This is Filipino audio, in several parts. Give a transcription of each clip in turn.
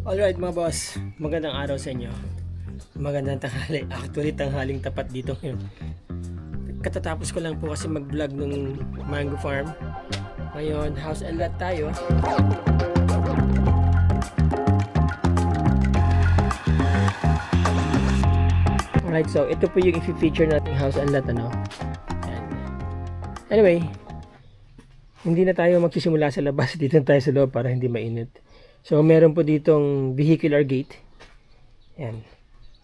Alright mga boss, magandang araw sa inyo. Magandang tanghali. Actually, tanghaling tapat dito ngayon. Katatapos ko lang po kasi mag-vlog ng mango farm. Ngayon, house and lot tayo. Alright, so ito po yung i-feature nating house and lot, ano. Yan. Anyway, hindi na tayo magsisimula sa labas. Dito na tayo sa loob para hindi mainit. So, meron po ditong vehicular gate. Yan.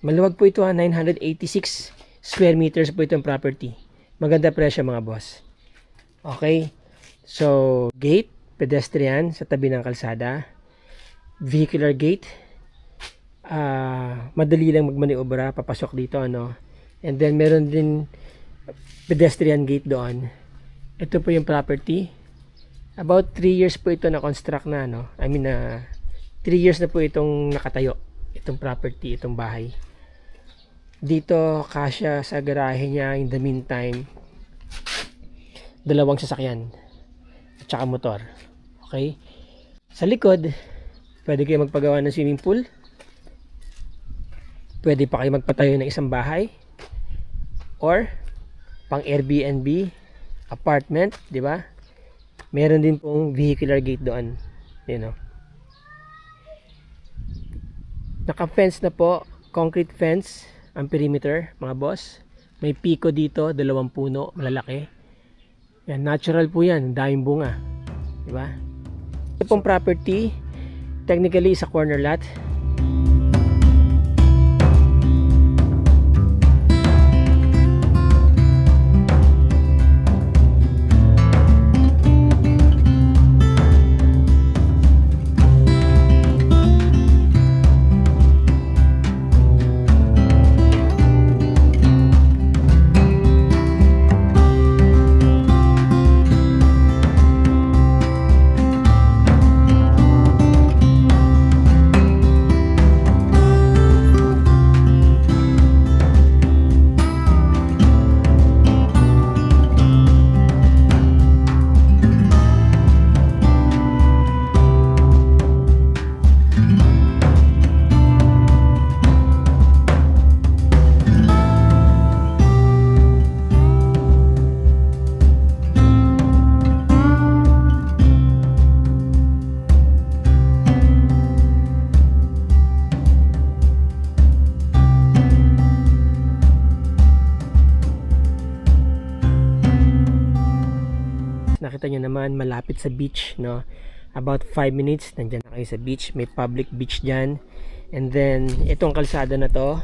Maluwag po ito, 986 square meters po itong property. Maganda presyo mga boss. Okay. So, gate, pedestrian sa tabi ng kalsada. Vehicular gate. Madali lang magmaniobra, papasok dito, ano. And then, meron din pedestrian gate doon. Ito po yung property. About 3 years po ito na-construct na, no? 3 years na po itong nakatayo. Itong property, itong bahay. Dito, kasya sa garahe niya, in the meantime, 2 sasakyan. At saka motor. Okay? Sa likod, pwede kayo magpagawa ng swimming pool. Pwede pa kayo magpatayo ng isang bahay. Or, pang Airbnb, apartment, di ba? Meron din pong vehicular gate doon. You know. Naka-fence na po, concrete fence ang perimeter, mga boss. May piko dito, 2 puno, malalaki. Yan, natural po yan, daming bunga. Di ba? Ito pong property, technically sa corner lot. Nakita nyo naman, malapit sa beach, no? About 5 minutes, nandyan na kayo sa beach. May public beach dyan. And then, itong kalsada na to,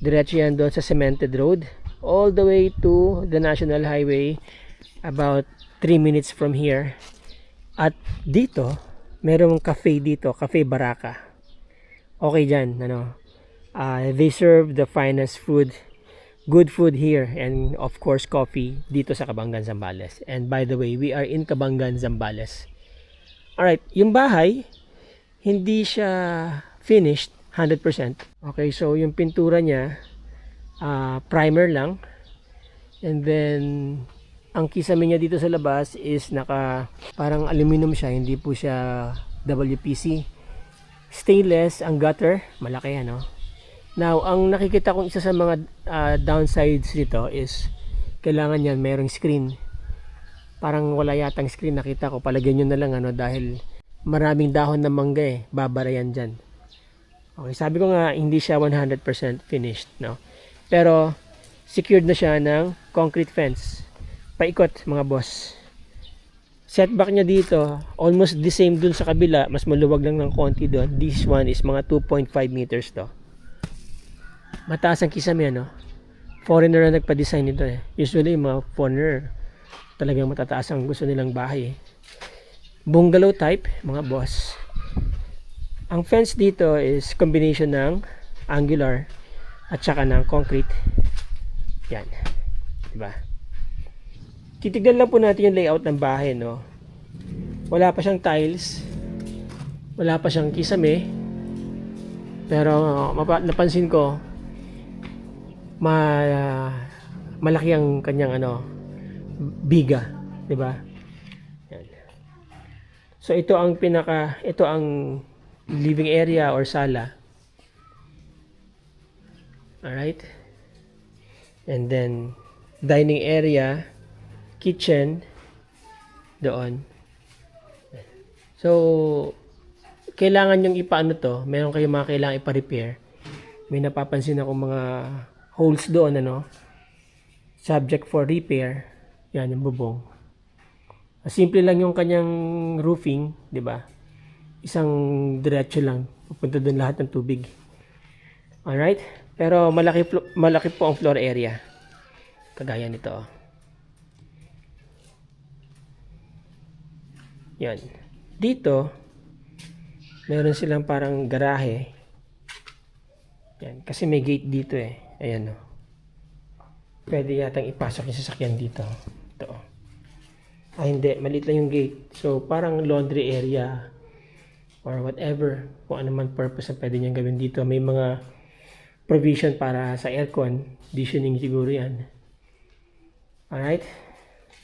diretso yan doon sa cemented road. All the way to the National Highway. About 3 minutes from here. At dito, merong cafe dito, Cafe Baraka. Okay dyan, ano? They serve the finest food, good food here, and of course coffee dito sa Cabangan, Zambales. And by the way, we are in Cabangan, Zambales. Alright, yung bahay hindi siya finished 100%. Okay, so yung pintura niya primer lang, and then ang kisame niya dito sa labas is naka parang aluminum siya, hindi po siya WPC. Stainless ang gutter, malaki, ano. Now, ang nakikita kong isa sa mga downsides dito is kailangan yan merong screen. Parang wala yatang screen, nakita ko. Palagyan nyo na lang, ano, dahil maraming dahon ng mangga, babara yan dyan. Okay, sabi ko nga hindi siya 100% finished, no. Pero secured na siya ng concrete fence. Paikot, mga boss. Setback niya dito, almost the same dun sa kabila, mas maluwag lang ng konti doon. This one is mga 2.5 meters to. Mataas ang kisame, no? Foreigner na nagpa-design nito, eh. Usually, mga foreigner, talagang matataas ang gusto nilang bahay, eh. Bungalow type, mga boss. Ang fence dito is combination ng angular at saka ng concrete. Yan. Diba? Titignan lang po natin yung layout ng bahay, no? Wala pa siyang tiles. Wala pa siyang kisame. Pero, napansin ko, malaki ang kanyang biga, 'di ba? Yan. So ito ang living area or sala. Alright. And then, dining area, kitchen, doon. So, kailangan yung ipaano to, meron kayong mga kailangan ipa-repair. May napapansin ako mga holes doon, ano, subject for repair. Yan, yung bubong. Simple lang yung kanyang roofing, di ba? Isang diretso lang, pupunta doon lahat ng tubig. Alright? Pero malaki po ang floor area. Kagaya nito. Yan. Dito, meron silang parang garahe. Yan. Kasi may gate dito eh. Ayan o. Pwede yatang ipasok yung sasakyan dito. Ito. Ah, hindi. Maliit lang yung gate. So, parang laundry area or whatever. Kung ano man purpose na pwede niyang gawin dito. May mga provision para sa aircon. Conditioning siguro yan. Alright.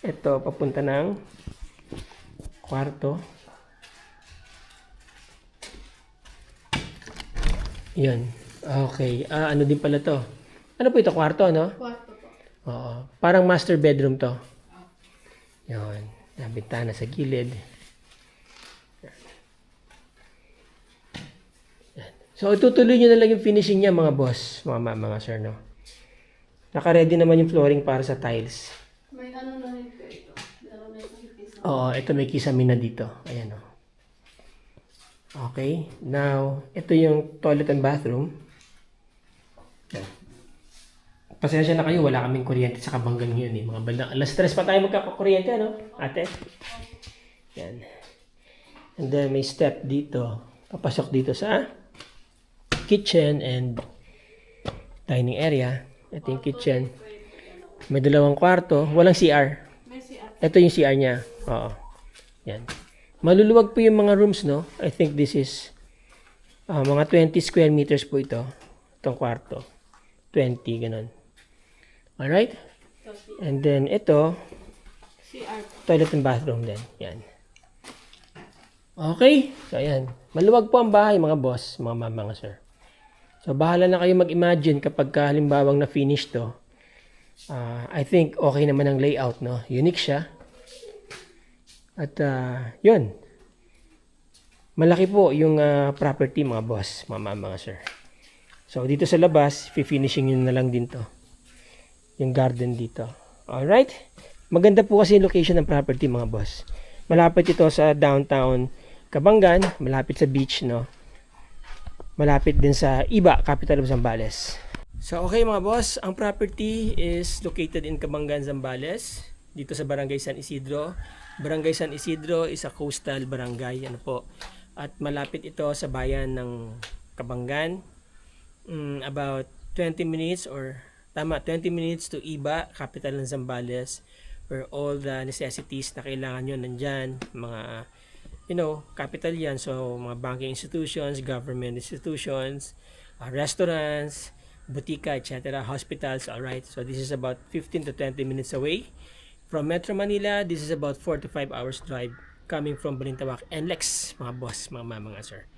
Ito, papunta ng kwarto. Yan. Okay. Ano din pala to? Ano po ito? Kwarto, no? Kwarto po. Oo. Parang master bedroom to. Yan. Bintana sa gilid. Yan. So, itutuloy nyo na lang yung finishing niya, mga boss. Mga sir, no? Naka-ready naman yung flooring para sa tiles. May ano na rin po ito. May kisame. Oo. Ito may kisame na dito. Ayan, no? Okay. Now, ito yung toilet and bathroom. Yan. Pasensya na kayo, wala kaming kuryente sa Kabanggan ngayon eh. Mga bandang alas 3 pa tayo magkakakuryente, ano? Ate? Yan. And then may step dito. Papasok dito sa kitchen and dining area. Ito yung kitchen. May dalawang kwarto. Walang CR. May CR. Ito yung CR niya. Oo. Yan. Maluluwag po yung mga rooms, no? I think this is mga 20 square meters po ito. Itong kwarto. 20, ganun. Alright? And then, ito, CR. toilet and bathroom din. Yan. Okay? So, ayan. Maluwag po ang bahay, mga boss, mga sir. So, bahala na kayo mag-imagine kapag halimbawang na-finish to. I think okay naman ang layout, no? Unique siya. At, yun. Malaki po yung property, mga boss, mga sir. So, dito sa labas, finishing yun na lang din to. Yung garden dito. Alright? Maganda po kasi yung location ng property, mga boss. Malapit ito sa downtown Kabanggan, malapit sa beach, no? Malapit din sa Iba, capital of Zambales. So, okay mga boss, ang property is located in Kabanggan, Zambales, dito sa Barangay San Isidro. Barangay San Isidro is a coastal barangay, ano po. At malapit ito sa bayan ng Kabanggan. About 20 minutes or 20 minutes to Iba, capital ng Zambales, where all the necessities na kailangan nyo nandyan, mga, capital yan. So, mga banking institutions, government institutions, restaurants, butika, etc., hospitals, alright. So, this is about 15 to 20 minutes away from Metro Manila. This is about 4 to 5 hours drive coming from Balintawak and Lex, mga boss, mga sir.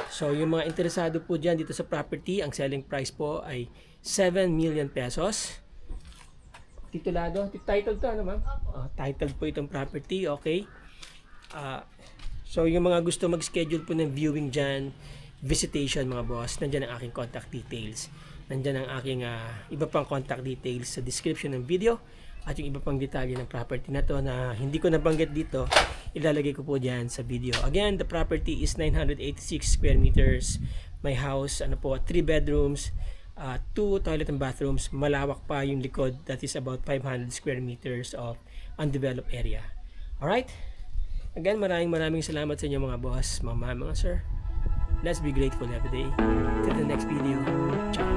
So, yung mga interesado po dyan dito sa property, ang selling price po ay 7 million pesos. Titulado? Titled to, ano ma'am? Titled po itong property, okay. So, yung mga gusto mag-schedule po ng viewing dyan, visitation, mga boss, nandyan ang aking contact details. Nandyan ang aking iba pang contact details sa description ng video. At yung iba pang detalye ng property na to na hindi ko nabanggit dito, ilalagay ko po dyan sa video. Again, the property is 986 square meters. My house, 3 bedrooms, 2 toilet and bathrooms. Malawak pa yung likod. That is about 500 square meters of undeveloped area. Alright? Again, maraming salamat sa inyo mga boss, mga sir. Let's be grateful every day. Till the next video. Ciao.